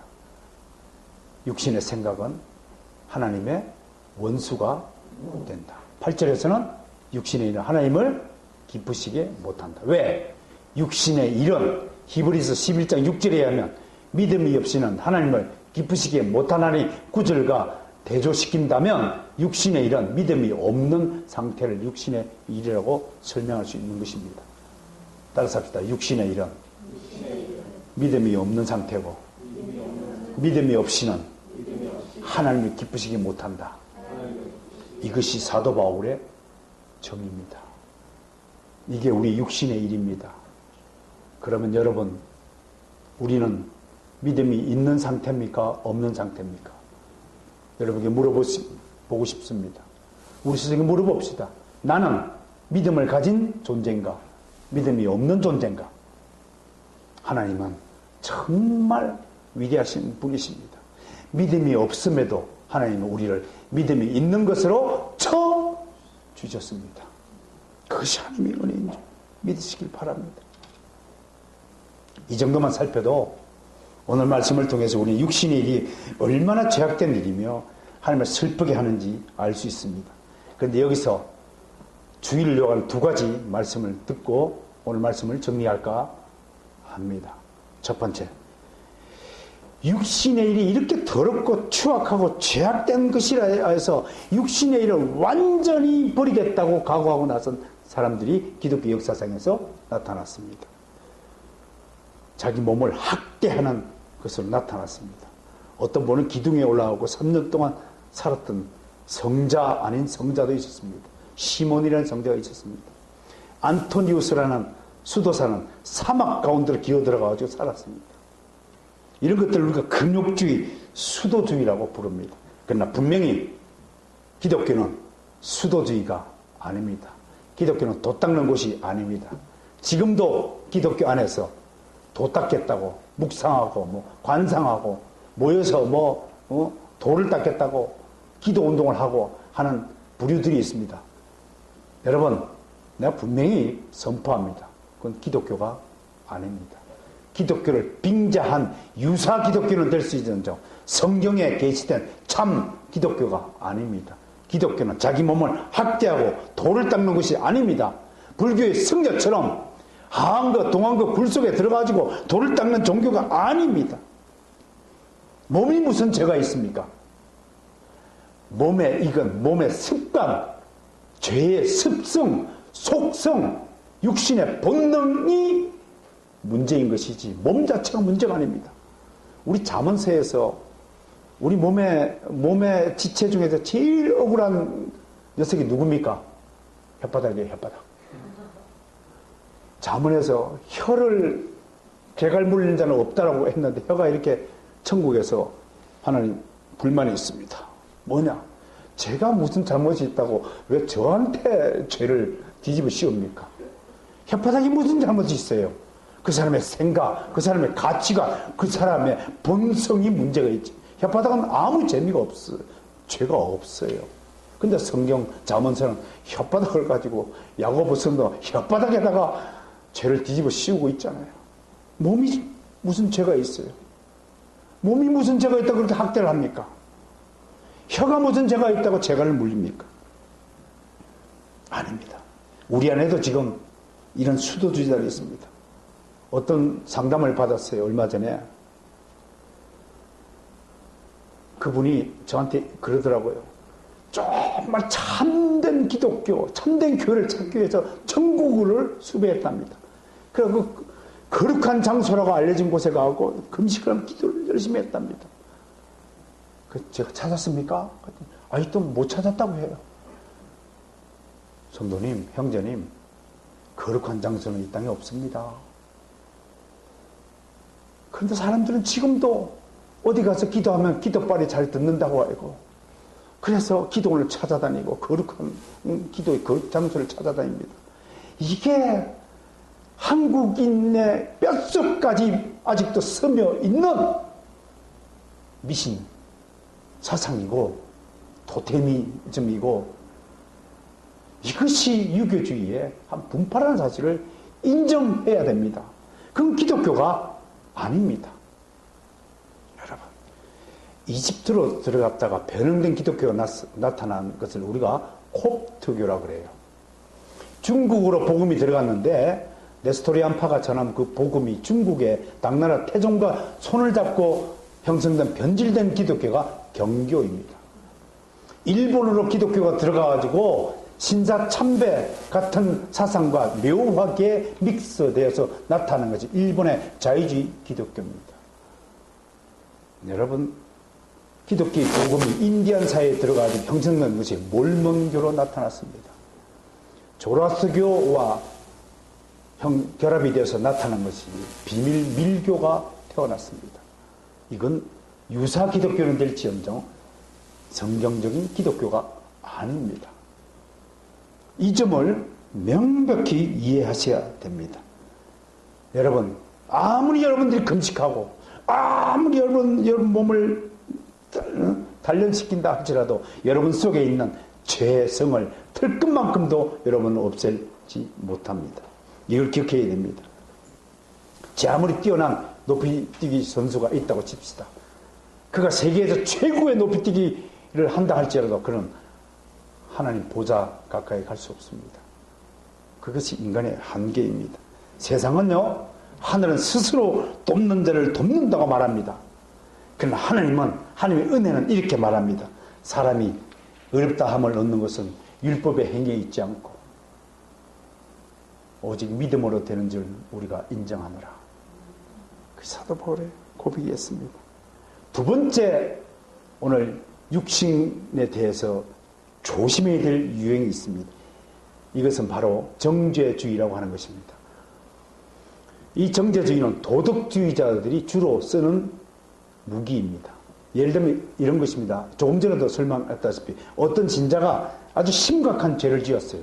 육신의 생각은 하나님의 원수가 된다. 8절에서는 육신의 일은 하나님을 기쁘시게 못한다. 왜? 육신의 일은 히브리서 11장 6절에 하면 믿음이 없이는 하나님을 기쁘시게 못하나니 9절과 대조시킨다면 육신의 일은 믿음이 없는 상태를 육신의 일이라고 설명할 수 있는 것입니다. 따라서 합시다. 육신의 일은 믿음이 없는 상태고 믿음이 없이는 하나님을 기쁘시게 못한다. 이것이 사도 바울의 정의입니다. 이게 우리 육신의 일입니다. 그러면 여러분, 우리는 믿음이 있는 상태입니까? 없는 상태입니까? 여러분에게 물어보고 싶습니다. 우리 스스로에게 물어봅시다. 나는 믿음을 가진 존재인가? 믿음이 없는 존재인가? 하나님은 정말 위대하신 분이십니다. 믿음이 없음에도 하나님은 우리를 믿음이 있는 것으로 쳐 주셨습니다. 그것이 하나님의 은혜인 줄 믿으시길 바랍니다. 이 정도만 살펴도 오늘 말씀을 통해서 우리 육신의 일이 얼마나 죄악된 일이며 하나님을 슬프게 하는지 알 수 있습니다. 그런데 여기서 주의를 요하는 두 가지 말씀을 듣고 오늘 말씀을 정리할까 합니다. 첫 번째, 육신의 일이 이렇게 더럽고 추악하고 죄악된 것이라 해서 육신의 일을 완전히 버리겠다고 각오하고 나선 사람들이 기독교 역사상에서 나타났습니다. 자기 몸을 학대하는 것으로 나타났습니다. 어떤 분은 기둥에 올라가고 3년 동안 살았던 성자 아닌 성자도 있었습니다. 시몬이라는 성자가 있었습니다. 안토니우스라는 수도사는 사막 가운데로 기어 들어가가지고 살았습니다. 이런 것들을 우리가 금욕주의, 수도주의라고 부릅니다. 그러나 분명히 기독교는 수도주의가 아닙니다. 기독교는 도 닦는 곳이 아닙니다. 지금도 기독교 안에서 도 닦겠다고 묵상하고 관상하고 모여서 도를 닦겠다고 기도 운동을 하고 하는 부류들이 있습니다. 여러분, 내가 분명히 선포합니다. 그건 기독교가 아닙니다. 기독교를 빙자한 유사 기독교는 될 수 있는데 성경에 계시된 참 기독교가 아닙니다. 기독교는 자기 몸을 학대하고 도를 닦는 것이 아닙니다. 불교의 승려처럼 하한거 동한거 굴 속에 들어가지고 도를 닦는 종교가 아닙니다. 몸이 무슨 죄가 있습니까? 몸에 익은 몸의 습관, 죄의 습성, 속성, 육신의 본능이 문제인 것이지 몸 자체가 문제가 아닙니다. 우리 잠언서에서 우리 몸의 지체 중에서 제일 억울한 녀석이 누굽니까? 혓바닥이에요, 혓바닥. 잠언에서 혀를 개갈 물리는 자는 없다라고 했는데 혀가 이렇게 천국에서 하나님 불만이 있습니다. 뭐냐? 제가 무슨 잘못이 있다고 왜 저한테 죄를 뒤집어 씌웁니까? 혓바닥이 무슨 잘못이 있어요? 그 사람의 생각, 그 사람의 가치관, 그 사람의 본성이 문제가 있지. 혓바닥은 아무 재미가 없어요. 죄가 없어요. 근데 성경 잠언서는 혓바닥을 가지고 야고보서도 혓바닥에다가 죄를 뒤집어 씌우고 있잖아요. 몸이 무슨 죄가 있어요? 몸이 무슨 죄가 있다고 그렇게 학대를 합니까? 혀가 무슨 죄가 있다고 재갈을 물립니까? 아닙니다. 우리 안에도 지금 이런 수도주의자들이 있습니다. 어떤 상담을 받았어요. 얼마 전에. 그분이 저한테 그러더라고요. 정말 참된 기독교, 참된 교회를 찾기 위해서 천국을 수배했답니다. 그리고 거룩한 장소라고 알려진 곳에 가고 금식을 기도를 열심히 했답니다. 제가 찾았습니까? 아니, 또 못 찾았다고 해요. 성도님, 형제님, 거룩한 장소는 이 땅에 없습니다. 그런데 사람들은 지금도 어디 가서 기도하면 기도빨이 잘 듣는다고 알고, 그래서 기도원을 찾아다니고 거룩한 기도의 거룩 장소를 찾아다닙니다. 이게 한국인의 뼛속까지 아직도 스며 있는 미신 사상이고 토테미즘이고, 이것이 유교주의의 한 분파라는 사실을 인정해야 됩니다. 그건 기독교가 아닙니다. 여러분, 이집트로 들어갔다가 변형된 기독교가 나타난 것을 우리가 콥트교라고 그래요. 중국으로 복음이 들어갔는데 네스토리안파가 전한 그 복음이 중국의 당나라 태종과 손을 잡고 형성된 변질된 기독교가 경교입니다. 일본으로 기독교가 들어가가지고 신사 참배 같은 사상과 묘하게 믹스되어서 나타나는 것이 일본의 자유주의 기독교입니다. 여러분, 기독교의 복음이 인디안 사회에 들어가서 형성된 것이 몰몬교로 나타났습니다. 조라스교와 결합이 되어서 나타난 것이 비밀 밀교가 태어났습니다. 이건 유사 기독교는 될지언정 성경적인 기독교가 아닙니다. 이 점을 명백히 이해하셔야 됩니다. 여러분, 아무리 여러분들이 금식하고 아무리 여러분 몸을 단련시킨다 할지라도 여러분 속에 있는 죄성을 털끝만큼도 여러분은 없앨지 못합니다. 이걸 기억해야 됩니다. 제 아무리 뛰어난 높이뛰기 선수가 있다고 칩시다. 그가 세계에서 최고의 높이뛰기를 한다 할지라도 그는 하나님 보좌 가까이 갈 수 없습니다. 그것이 인간의 한계입니다. 세상은요, 하늘은 스스로 돕는 자를 돕는다고 말합니다. 그러나 하나님의 은혜는 이렇게 말합니다. 사람이 어렵다 함을 얻는 것은 율법의 행위에 있지 않고 오직 믿음으로 되는 줄 우리가 인정하노라. 그 사도 바울의 고백이었습니다. 두 번째, 오늘 육신에 대해서 조심해야 될 유형이 있습니다. 이것은 바로 정죄주의라고 하는 것입니다. 이 정죄주의는 도덕주의자들이 주로 쓰는 무기입니다. 예를 들면 이런 것입니다. 조금 전에도 설명했다시피 어떤 신자가 아주 심각한 죄를 지었어요.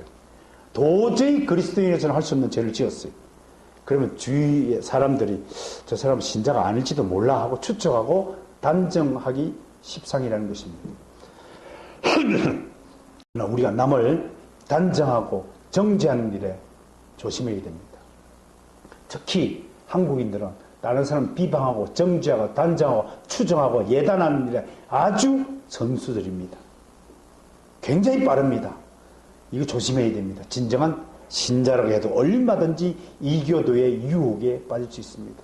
도저히 그리스도인에서는 할 수 없는 죄를 지었어요. 그러면 주위의 사람들이 저 사람은 신자가 아닐지도 몰라 하고 추측하고 단정하기 십상이라는 것입니다. 우리가 남을 단정하고 정죄하는 일에 조심해야 됩니다. 특히 한국인들은 다른 사람 비방하고 정죄하고 단정하고 추정하고 예단하는 일에 아주 선수들입니다. 굉장히 빠릅니다. 이거 조심해야 됩니다. 진정한 신자라고 해도 얼마든지 이교도의 유혹에 빠질 수 있습니다.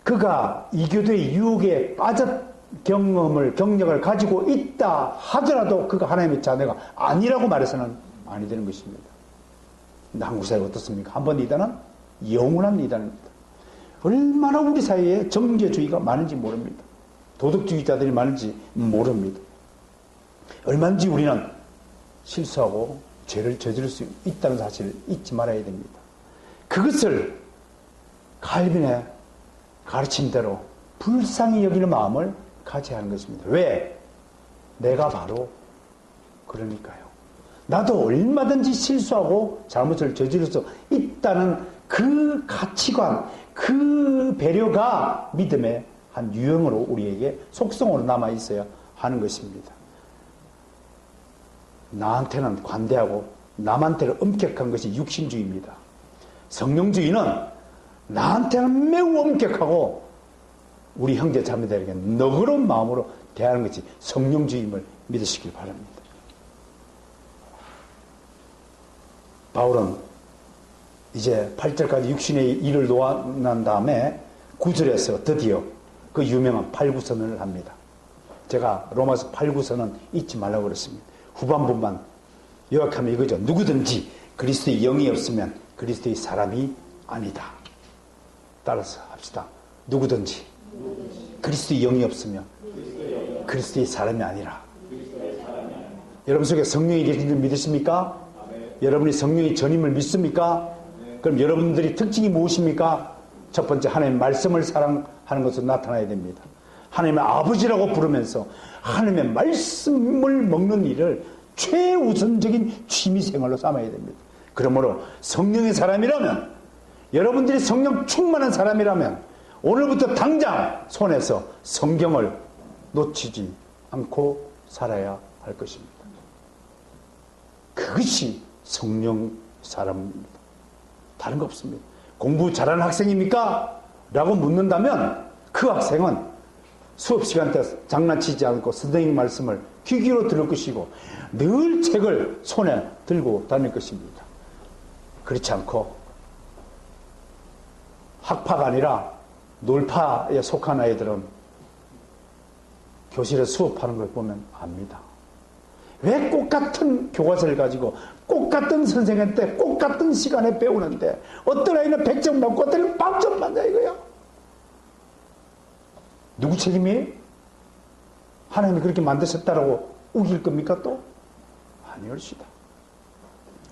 그가 이교도의 유혹에 경력을 가지고 있다 하더라도 그가 하나님의 자녀가 아니라고 말해서는 아니 되는 것입니다. 근데 한국 사회 어떻습니까? 한 번 이단은 영원한 이단입니다. 얼마나 우리 사회에 정죄주의가 많은지 모릅니다. 도덕주의자들이 많은지 모릅니다. 얼마든지 우리는 실수하고 죄를 저지를 수 있다는 사실을 잊지 말아야 됩니다. 그것을 칼빈의 가르침대로 불쌍히 여기는 마음을 가져야 하는 것입니다. 왜? 내가 바로 그러니까요. 나도 얼마든지 실수하고 잘못을 저지를 수 있다는 그 가치관, 그 배려가 믿음의 한 유형으로 우리에게 속성으로 남아있어야 하는 것입니다. 나한테는 관대하고 남한테는 엄격한 것이 육신주의입니다. 성령주의는 나한테는 매우 엄격하고 우리 형제 자매들에게 너그러운 마음으로 대하는 것이 성령주의임을 믿으시길 바랍니다. 바울은 이제 8절까지 육신의 일을 놓아난 다음에 9절에서 드디어 그 유명한 8구선을 합니다. 제가 로마서 8구선은 잊지 말라고 그랬습니다. 후반부만 요약하면 이거죠. 누구든지 그리스도의 영이 없으면 그리스도의 사람이 아니다. 따라서 합시다. 누구든지 그리스도의 영이 없으면 그리스도의 사람이 아니라. 여러분 속에 성령이 계신 줄 믿으십니까? 여러분이 성령의 전임을 믿습니까? 그럼 여러분들이 특징이 무엇입니까? 첫 번째, 하나님의 말씀을 사랑하는 것으로 나타나야 됩니다. 하나님의 아버지라고 부르면서 하나님의 말씀을 먹는 일을 최우선적인 취미생활로 삼아야 됩니다. 그러므로 성령의 사람이라면, 여러분들이 성령 충만한 사람이라면 오늘부터 당장 손에서 성경을 놓치지 않고 살아야 할 것입니다. 그것이 성령 사람입니다. 다른 거 없습니다. 공부 잘하는 학생입니까? 라고 묻는다면 그 학생은 수업 시간 때 장난치지 않고 선생님 말씀을 귀 기울여 들을 것이고 늘 책을 손에 들고 다닐 것입니다. 그렇지 않고 학파가 아니라 놀파에 속한 아이들은 교실에 수업하는 걸 보면 압니다. 왜 똑같은 교과서를 가지고 똑같은 선생님한테 똑같은 시간에 배우는데 어떤 아이는 100점 받고 어떤 아이는 0점 받냐 이거야. 누구 책임이에요? 하나님이 그렇게 만드셨다라고 우길 겁니까 또? 아니올시다.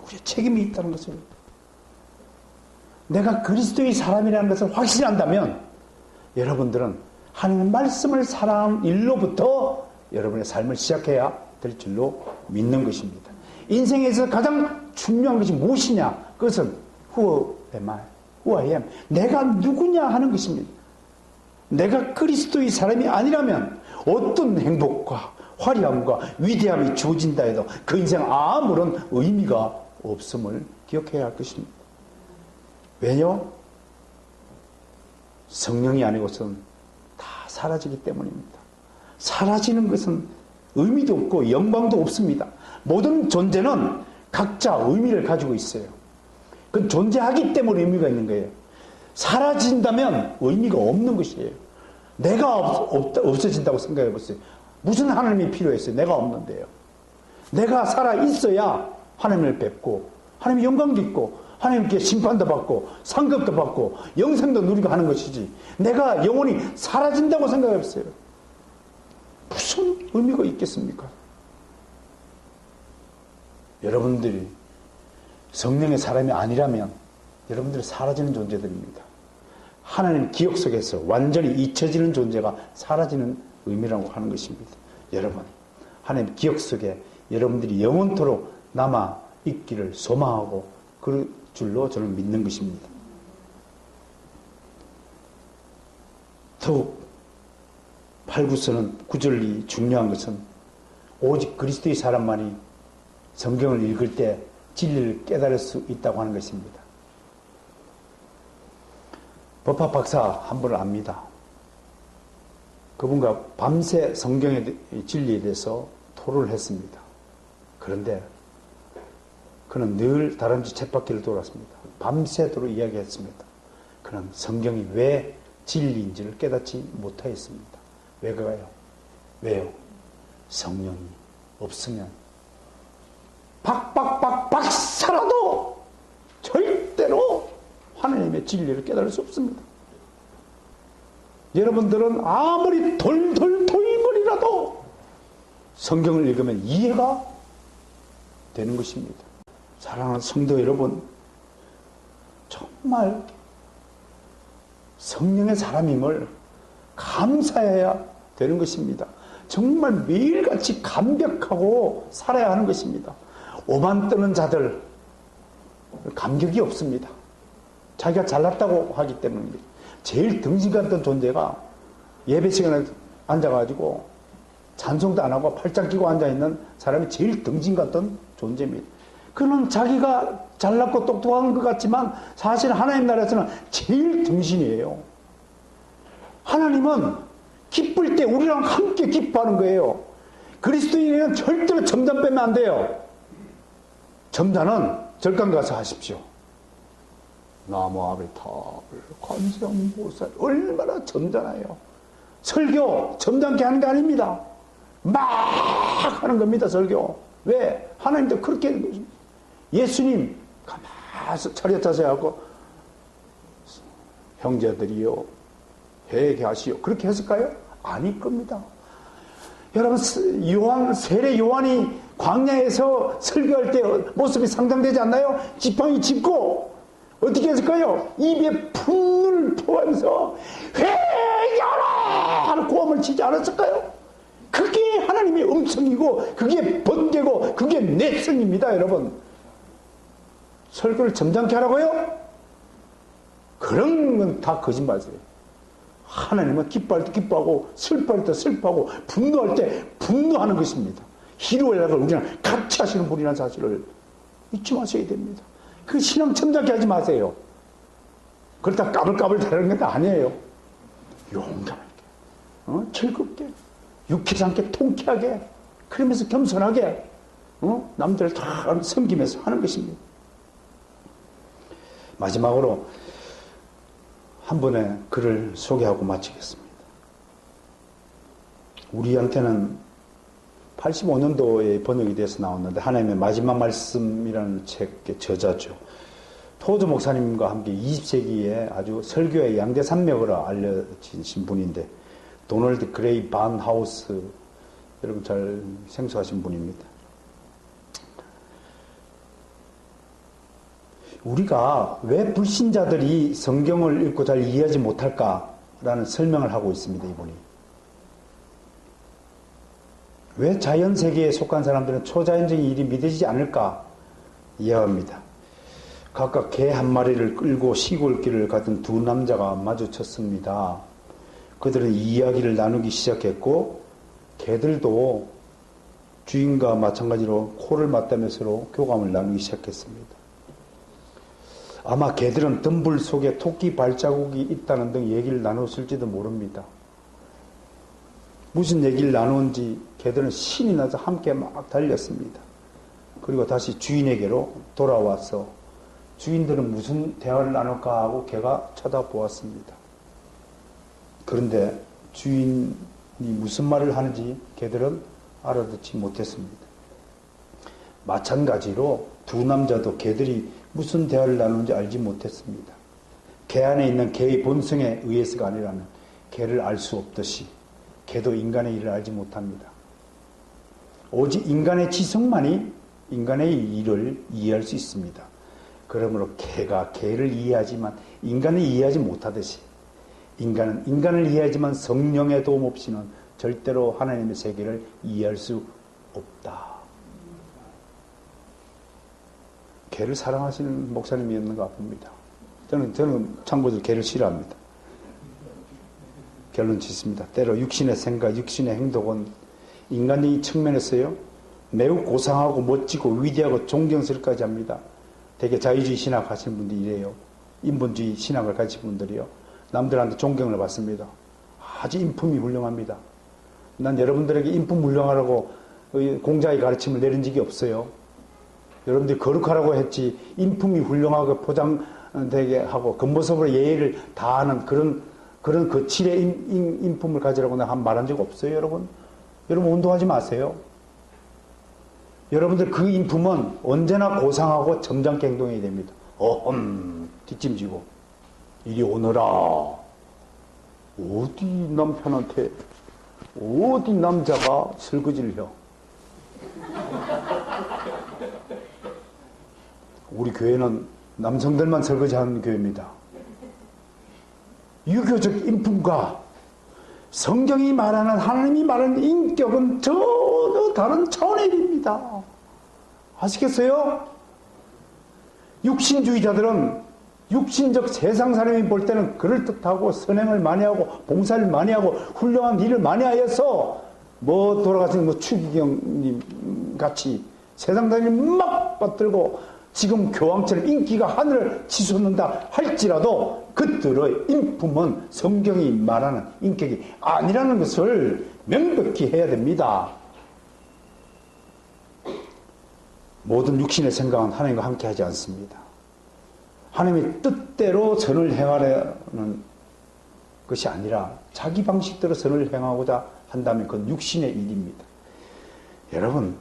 우리의 책임이 있다는 것입니다. 내가 그리스도의 사람이라는 것을 확신한다면 여러분들은 하나님의 말씀을 사랑하는 일로부터 여러분의 삶을 시작해야 될 줄로 믿는 것입니다. 인생에서 가장 중요한 것이 무엇이냐? 그것은 Who am I? Who I am. 내가 누구냐 하는 것입니다. 내가 그리스도의 사람이 아니라면 어떤 행복과 화려함과 위대함이 주어진다 해도 그 인생 아무런 의미가 없음을 기억해야 할 것입니다. 왜요? 성령이 아니고서는 다 사라지기 때문입니다. 사라지는 것은 의미도 없고 영광도 없습니다. 모든 존재는 각자 의미를 가지고 있어요. 그건 존재하기 때문에 의미가 있는 거예요. 사라진다면 의미가 없는 것이에요. 내가 없어진다고 생각해 보세요. 무슨 하나님이 필요했어요? 내가 없는데요. 내가 살아 있어야 하나님을 뵙고 하나님의 영광도 있고 하나님께 심판도 받고 상급도 받고 영생도 누리고 하는 것이지, 내가 영원히 사라진다고 생각해 보세요. 무슨 의미가 있겠습니까? 여러분들이 성령의 사람이 아니라면 여러분들이 사라지는 존재들입니다. 하나님 기억 속에서 완전히 잊혀지는 존재가 사라지는 의미라고 하는 것입니다. 여러분, 하나님 기억 속에 여러분들이 영원토록 남아 있기를 소망하고 그럴 줄로 저는 믿는 것입니다. 더욱 8, 9서는 9절이 중요한 것은 오직 그리스도의 사람만이 성경을 읽을 때 진리를 깨달을 수 있다고 하는 것입니다. 법학 박사 한 분을 압니다. 그분과 밤새 성경의 진리에 대해서 토론을 했습니다. 그런데 그는 늘 다람쥐 쳇바퀴를 돌았습니다. 밤새도록 이야기했습니다. 그는 성경이 왜 진리인지를 깨닫지 못하였습니다. 왜 그래요? 왜요? 성령이 없으면 박박박박 살아도 절대로 하나님의 진리를 깨달을 수 없습니다. 여러분들은 아무리 돌돌돌거리라도 성경을 읽으면 이해가 되는 것입니다. 사랑하는 성도 여러분, 정말 성령의 사람임을 감사해야 되는 것입니다. 정말 매일같이 감격하고 살아야 하는 것입니다. 오만 뜨는 자들 감격이 없습니다. 자기가 잘났다고 하기 때문입니다. 제일 등신 같은 존재가 예배 시간에 앉아가지고 찬송도 안 하고 팔짱 끼고 앉아있는 사람이 제일 등신 같은 존재입니다. 그는 자기가 잘났고 똑똑한 것 같지만 사실 하나님 나라에서는 제일 등신이에요. 하나님은 기쁠 때 우리랑 함께 기뻐하는 거예요. 그리스도인은 절대로 점잔 빼면 안 돼요. 점잔은 절간 가서 하십시오. 나무 아비탑을 관세음보살 얼마나 점잖아요. 설교 점잖게 하는 게 아닙니다. 막 하는 겁니다. 설교. 왜? 하나님도 그렇게 하는 거죠. 예수님 가만히 차렷 자세하고 형제들이요 회개하시오 그렇게 했을까요? 아닐 겁니다. 여러분, 세례 요한이 광야에서 설교할 때 모습이 상상되지 않나요? 지팡이 짚고 어떻게 했을까요? 입에 분을 토하면서 회개하라 하는 고함을 치지 않았을까요? 그게 하나님의 음성이고 그게 번개고 그게 내성입니다. 여러분, 설교를 점잖게 하라고요? 그런 건 다 거짓말이에요. 하나님은 기뻐할 때 기뻐하고 슬퍼할 때 슬퍼하고 분노할 때 분노하는 것입니다. 희로애락을 우리랑 같이 하시는 분이라는 사실을 잊지 마셔야 됩니다. 그 신앙 점잖게 하지 마세요. 그렇다 까불까불 다르는 건 아니에요. 용감하게, 즐겁게, 유쾌하지 않게, 통쾌하게, 그러면서 겸손하게, 남들을 다 섬기면서 하는 것입니다. 마지막으로 한 번의 글을 소개하고 마치겠습니다. 우리한테는 85년도에 번역이 돼서 나왔는데 하나님의 마지막 말씀이라는 책의 저자죠. 토저 목사님과 함께 20세기에 아주 설교의 양대 산맥으로 알려진 분인데 도널드 그레이 반 하우스, 여러분 잘 생소하신 분입니다. 우리가 왜 불신자들이 성경을 읽고 잘 이해하지 못할까라는 설명을 하고 있습니다. 이분이. 왜 자연세계에 속한 사람들은 초자연적인 일이 믿어지지 않을까 이해합니다. 각각 개 한 마리를 끌고 시골길을 가던 두 남자가 마주쳤습니다. 그들은 이야기를 나누기 시작했고 개들도 주인과 마찬가지로 코를 맞대며 서로 교감을 나누기 시작했습니다. 아마 개들은 덤불 속에 토끼 발자국이 있다는 등 얘기를 나눴을지도 모릅니다. 무슨 얘기를 나누는지 개들은 신이 나서 함께 막 달렸습니다. 그리고 다시 주인에게로 돌아와서 주인들은 무슨 대화를 나눌까 하고 개가 쳐다보았습니다. 그런데 주인이 무슨 말을 하는지 개들은 알아듣지 못했습니다. 마찬가지로 두 남자도 개들이 무슨 대화를 나누는지 알지 못했습니다. 개 안에 있는 개의 본성에 의해서가 아니라면 개를 알 수 없듯이 개도 인간의 일을 알지 못합니다. 오직 인간의 지성만이 인간의 일을 이해할 수 있습니다. 그러므로 개가 개를 이해하지만 인간을 이해하지 못하듯이 인간은 인간을 이해하지만 성령의 도움 없이는 절대로 하나님의 세계를 이해할 수 없다. 개를 사랑하시는 목사님이었는가 봅니다. 저는 참고로 개를 싫어합니다. 결론 짓습니다. 때로 육신의 생각, 육신의 행동은 인간적인 측면에서요 매우 고상하고 멋지고 위대하고 존경스럽까지 합니다. 되게 자유주의 신학 하시는 분들이 이래요. 인본주의 신학을 가진 분들이요. 남들한테 존경을 받습니다. 아주 인품이 훌륭합니다. 난 여러분들에게 인품 훌륭하라고 공자의 가르침을 내린 적이 없어요. 여러분들이 거룩하라고 했지 인품이 훌륭하고 포장되게 하고 겉모습으로 예의를 다하는 그런 거칠의 인품을 가지라고 내가 말한 적 없어요, 여러분. 여러분 운동하지 마세요. 여러분들 그 인품은 언제나 고상하고 점잖게 행동해야 됩니다. 뒷짐지고 이리 오너라. 어디 남편한테 어디 남자가 설거지를 해. 우리 교회는 남성들만 설거지하는 교회입니다. 유교적 인품과 성경이 말하는 하나님이 말하는 인격은 전혀 다른 차원의 일입니다. 아시겠어요? 육신주의자들은 육신적 세상 사람이 볼 때는 그럴듯하고 선행을 많이 하고 봉사를 많이 하고 훌륭한 일을 많이 하여서 돌아가신 추기경님 같이 세상 사람이 막 받들고 지금 교황처럼 인기가 하늘을 치솟는다 할지라도 그들의 인품은 성경이 말하는 인격이 아니라는 것을 명백히 해야 됩니다. 모든 육신의 생각은 하나님과 함께하지 않습니다. 하나님의 뜻대로 선을 행하려는 것이 아니라 자기 방식대로 선을 행하고자 한다면 그건 육신의 일입니다. 여러분,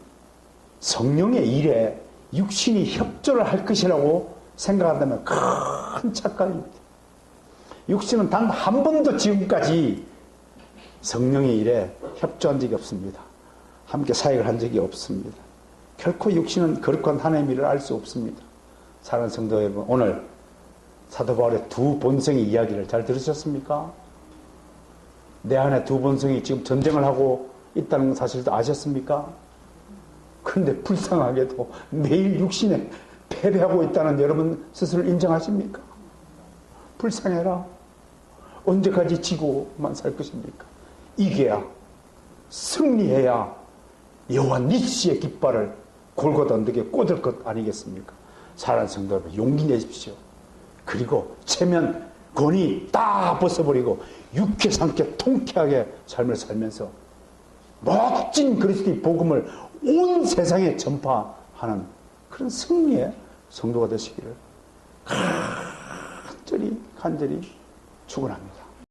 성령의 일에 육신이 협조를 할 것이라고 생각한다면 큰 착각입니다. 육신은 단 한 번도 지금까지 성령의 일에 협조한 적이 없습니다. 함께 사역을 한 적이 없습니다. 결코 육신은 거룩한 하나님의 일을 알 수 없습니다. 사랑하는 성도 여러분, 오늘 사도 바울의 두 본성의 이야기를 잘 들으셨습니까? 내 안에 두 본성이 지금 전쟁을 하고 있다는 사실도 아셨습니까? 그런데 불쌍하게도 매일 육신에 패배하고 있다는 여러분 스스로 인정하십니까? 불쌍해라. 언제까지 지고만 살 것입니까? 이겨야, 승리해야 여호와 니시의 깃발을 골고다 언덕에 꽂을 것 아니겠습니까? 사랑하는 성도 여러분, 용기 내십시오. 그리고 체면, 권위 다 벗어버리고 육회 상쾌 통쾌하게 삶을 살면서 멋진 그리스도의 복음을 온 세상에 전파하는 그런 승리의 성도가 되시기를 간절히 축원합니다.